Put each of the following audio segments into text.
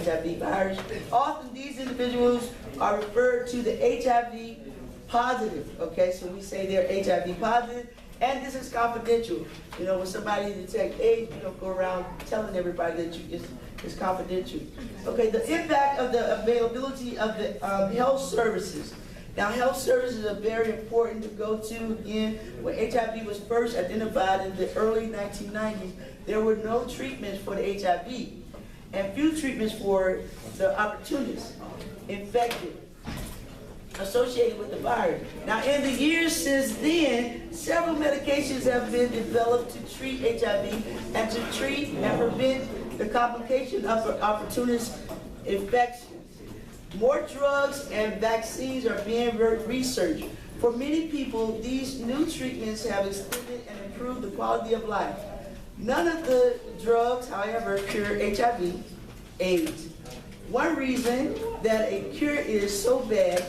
HIV virus. Often these individuals are referred to the HIV positive, okay? So we say they're HIV positive, and this is confidential. You know, when somebody detects AIDS, you don't go around telling everybody that it's confidential. Okay, the impact of the availability of the health services. Now, health services are very important to go to. Again, when HIV was first identified in the early 1990s, there were no treatments for the HIV, and few treatments for the opportunists infected, associated with the virus. Now, in the years since then, several medications have been developed to treat HIV and to treat and prevent the complication of opportunist infection. More drugs and vaccines are being researched. For many people, these new treatments have extended and improved the quality of life. None of the drugs, however, cure HIV, AIDS. One reason that a cure is so bad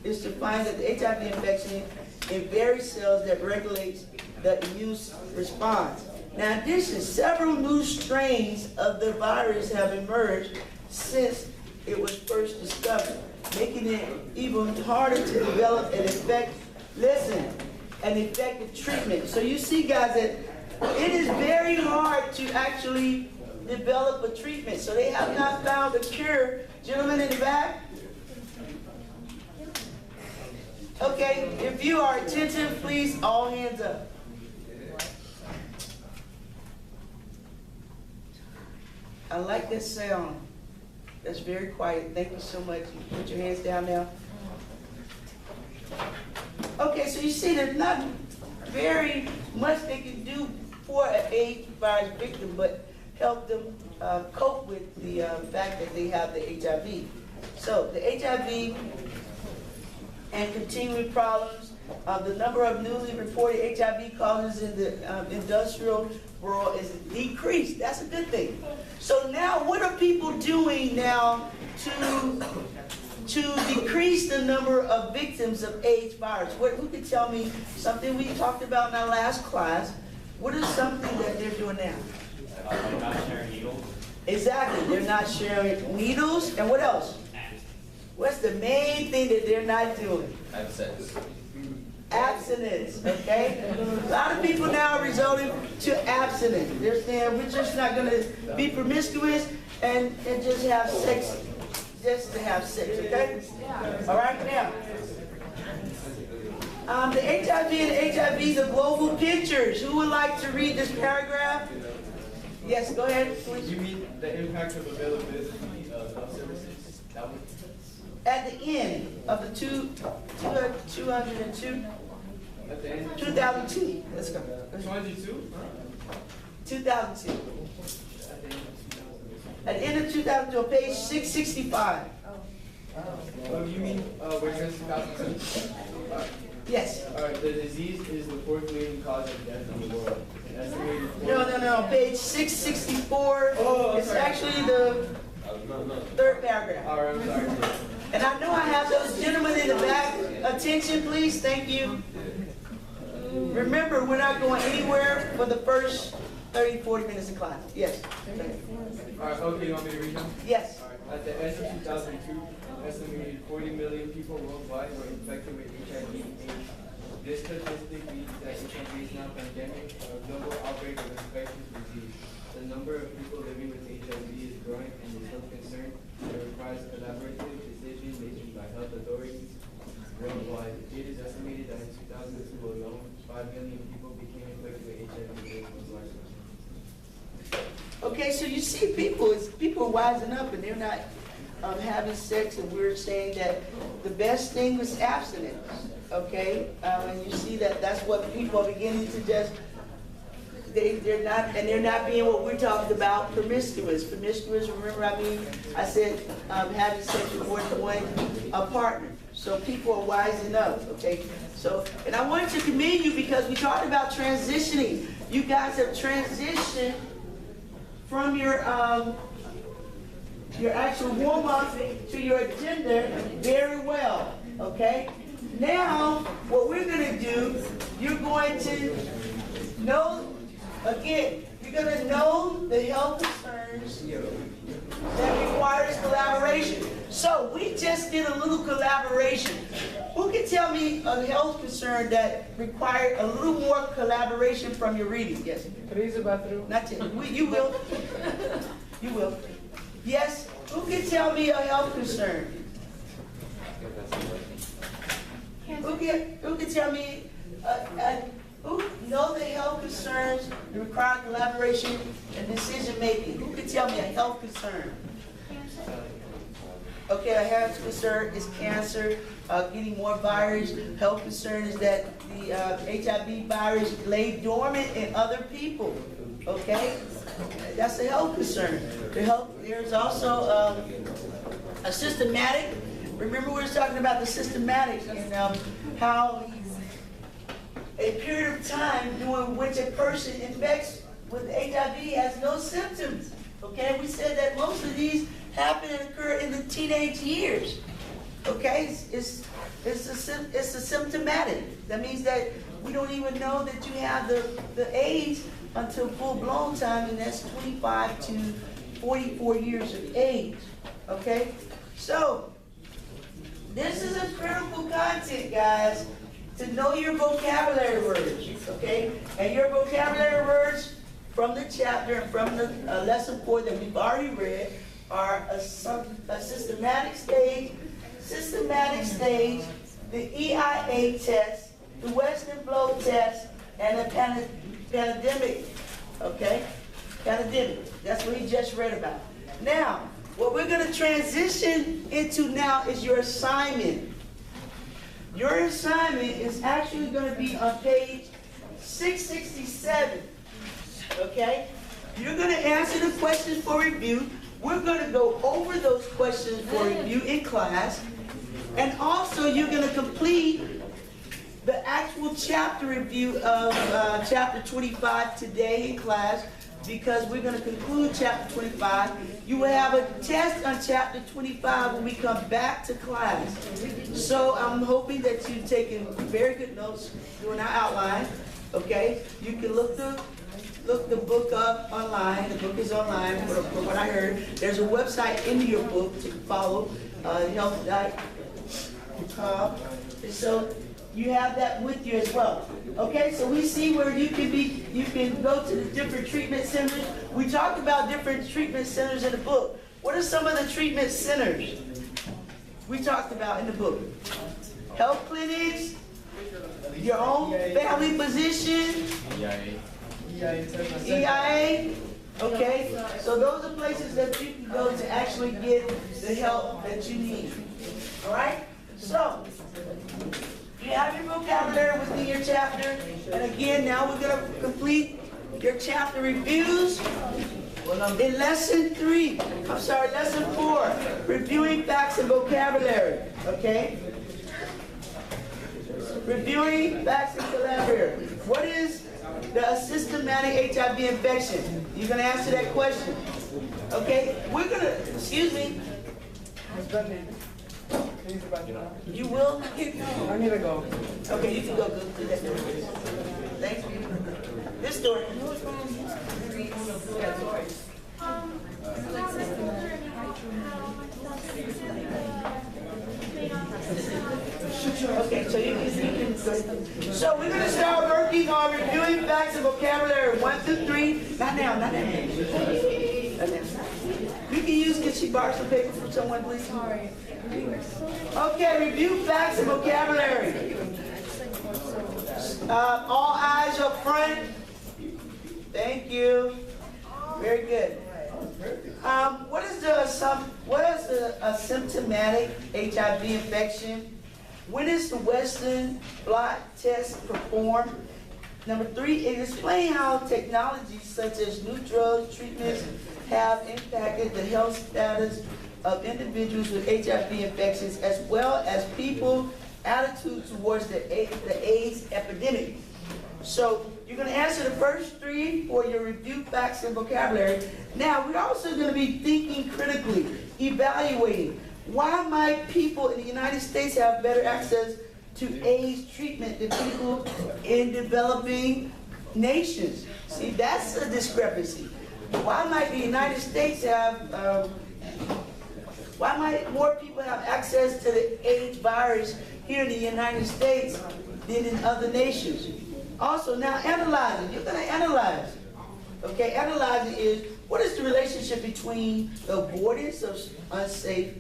is to find that the HIV infection in various cells that regulates the immune response. Now, in addition, several new strains of the virus have emerged since it was first discovered, making it even harder to develop an effective treatment. So you see, guys, that it is very hard to actually develop a treatment. So they have not found a cure. Gentlemen in the back? Okay, if you are attentive, please, all hands up. I like this sound. That's very quiet. Thank you so much. Put your hands down now. Okay, so you see there's not very much they can do for an AIDS virus victim, but help them cope with the fact that they have the HIV. So the HIV and continuing problems, the number of newly reported HIV causes in the industrial world is decreased. That's a good thing. So now what are people doing now to decrease the number of victims of AIDS virus? Who could tell me something we talked about in our last class? What is something that they're doing now? Not sharing needles. Exactly, they're not sharing needles. And what else? What's the main thing that they're not doing? Have sex. Abstinence, okay? A lot of people now are resorting to abstinence. They're saying we're just not going to be promiscuous and just have sex, just to have sex, okay? All right, now. The HIV and HIV, the global pictures. Who would like to read this paragraph? Yes, go ahead, please. You mean the impact of availability of services? That one? At the end of the 202, At the end? 2002. Let's go. 22? 2002. At the end of 2002, on page 665. Oh, you mean where it says 2002? Yes. All right, the disease is the fourth leading cause of death in the world. An estimated No. Page 664. Oh, It's sorry. actually the third paragraph. All right, I'm sorry. And I know I have those gentlemen in the back. Attention, please. Thank you. Remember, we're not going anywhere for the first 30, 40 minutes of class. Yes. All right, okay, you want me to read them? Yes. All right. At the end of 2002, an estimated 40 million people worldwide were infected with HIV/AIDS. This statistic means that HIV is now a pandemic, a global outbreak of infectious disease. The number of people living with HIV is growing and is of concern. It requires collaborative decision-making by health authorities worldwide. It is estimated that in 2002 alone, 5 million people became infected with HIV/AIDS worldwide. Okay, so you see people are wising up and they're not having sex, and we're saying that the best thing was abstinence, okay? And you see that's what people are beginning to just, they're not being what we're talking about, promiscuous. Promiscuous, remember, I said having sex with more than one partner. So people are wising up, okay? So, and I wanted to commend you because we talked about transitioning. You guys have transitioned from your actual warm-up to your agenda very well, okay? Now, what we're going to do, you're going to know, again, you're going to know the health concerns that requires collaboration. So we just did a little collaboration. Who can tell me a health concern that required a little more collaboration from your reading? Yes. Can I use the bathroom? Not you. You will. You will. Yes. Who can tell me a health concern? Who can tell me? Who know the health concerns that require collaboration and decision making? Who can tell me a health concern? Okay, a health concern is cancer, getting more virus. Health concern is that the HIV virus lay dormant in other people. Okay, that's a health concern. There's also a systematic. Remember, we were talking about the systematic and how a period of time during which a person infects with HIV has no symptoms. Okay, we said that most of these happen and occur in the teenage years. Okay, it's a symptomatic. That means that we don't even know that you have the AIDS until full-blown time, and that's 25 to 44 years of age. Okay, so this is a critical content, guys, to know your vocabulary words. Okay, and your vocabulary words from the chapter and from the lesson 4 that we've already read are a systematic stage, the EIA test, the Western blot test, and the pandemic. Okay, pandemic. That's what he just read about. Now, what we're going to transition into now is your assignment. Your assignment is actually going to be on page 667. Okay? You're going to answer the questions for review. We're going to go over those questions for review in class. And also, you're going to complete the actual chapter review of chapter 25 today in class, because we're going to conclude chapter 25. You will have a test on chapter 25 when we come back to class. So I'm hoping that you've taken very good notes during our outline. Okay? You can look the book up online. The book is online from what I heard. There's a website in your book to follow, health.com. So you have that with you as well. Okay, so we see where you can go to the different treatment centers. We talked about different treatment centers in the book. What are some of the treatment centers we talked about in the book? Health clinics, your own family physician, EIA. Okay, so those are places that you can go to actually get the help that you need. All right, so you have your vocabulary within your chapter, and again, now we're going to complete your chapter reviews in lesson 4, reviewing facts and vocabulary. Okay? Reviewing facts and vocabulary. What is the systematic HIV infection? You're going to answer that question. Okay? We're going to, excuse me. You will? I need to go. Okay, you can go through that door. Thank you. This door. Okay, so you can go. So we're going to start working on reviewing facts and vocabulary 1 through 3. Not now, not now. We can get you borrow some paper from someone, please? Sorry. Okay, review facts and vocabulary. All eyes up front. Thank you. Very good. What is a symptomatic HIV infection? When is the Western blot test performed? Number 3, explain how technologies such as new drugs, treatments have impacted the health status of individuals with HIV infections, as well as people's attitude towards the AIDS epidemic. So you're going to answer the first 3 for your review facts and vocabulary. Now, we're also going to be thinking critically, evaluating. Why might people in the United States have better access to AIDS treatment than people in developing nations? See, that's a discrepancy. Why might the United States have Why might more people have access to the AIDS virus here in the United States than in other nations? Also, now analyzing. You're going to analyze. Okay, analyzing is what is the relationship between the avoidance of unsafe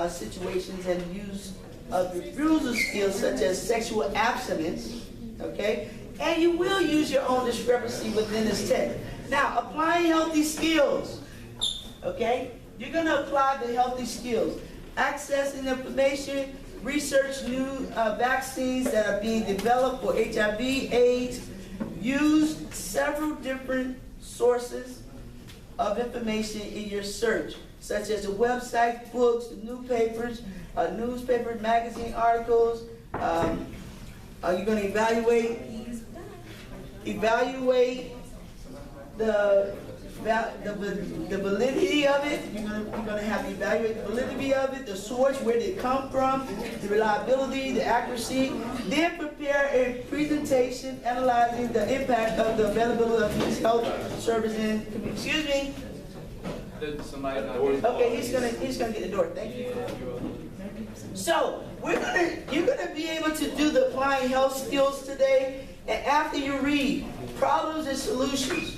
situations and use of refusal skills such as sexual abstinence. Okay, and you will use your own discrepancy within this text. Now, applying healthy skills. Okay, you're going to apply the healthy skills. Accessing information, research new vaccines that are being developed for HIV, AIDS. Use several different sources of information in your search, such as the website, books, the newspapers, magazine articles. Are you going to evaluate the validity of it? You're going to have to evaluate the validity of it, the source, where did it come from, the reliability, the accuracy. Then prepare a presentation analyzing the impact of the availability of these health services. Excuse me. Okay, he's gonna get the door. Thank you. So you're gonna be able to do the applying health skills today, and after you read problems and solutions,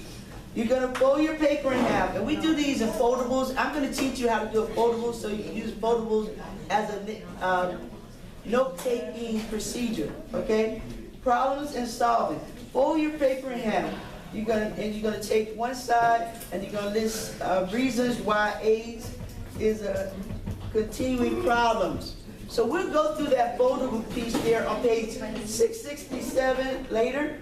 you're gonna fold your paper in half, and we do these in foldables. I'm gonna teach you how to do a foldable, so you can use foldables as a note-taking procedure. Okay? Problems and solving. Fold your paper in half. You're gonna take one side, and you're gonna list reasons why AIDS is a continuing problems. So we'll go through that foldable piece there on page 667 later.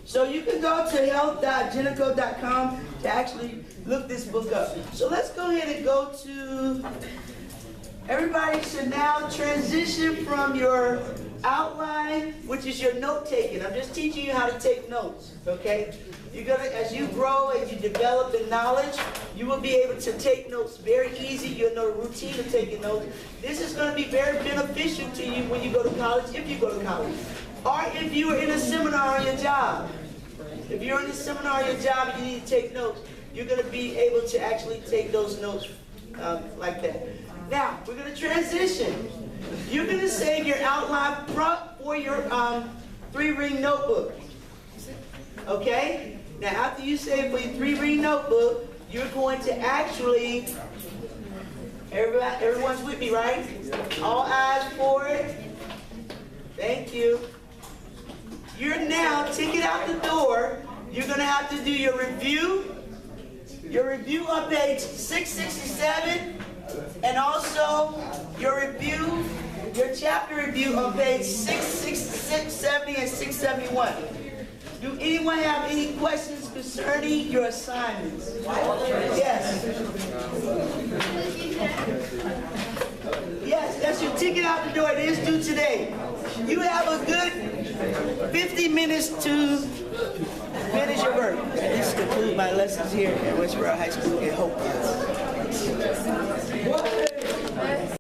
So you can go to health.genico.com to actually look this book up. So let's go ahead and go to, everybody should now transition from your outline, which is your note taking. I'm just teaching you how to take notes, okay? You're gonna, as you grow and you develop in knowledge, you will be able to take notes very easy. You'll know the routine of taking notes. This is gonna be very beneficial to you when you go to college, if you go to college. Or if you are in a seminar on your job. If you're in a seminar on your job and you need to take notes, you're gonna be able to actually take those notes like that. Now, we're gonna transition. You're gonna save your outline for your 3-ring notebook. Okay? Now, after you save for your 3-ring notebook, you're going to actually, everyone's with me, right? All eyes forward. Thank you. You're now taking out the door. You're gonna have to do your review. Your review on page 667, and also your review, your chapter review on page 670 and 671. Do anyone have any questions concerning your assignments? Yes. Yes, that's your ticket out the door. It is due today. You have a good 50 minutes to finish your work. And this concludes my lessons here at Westboro High School in Hope.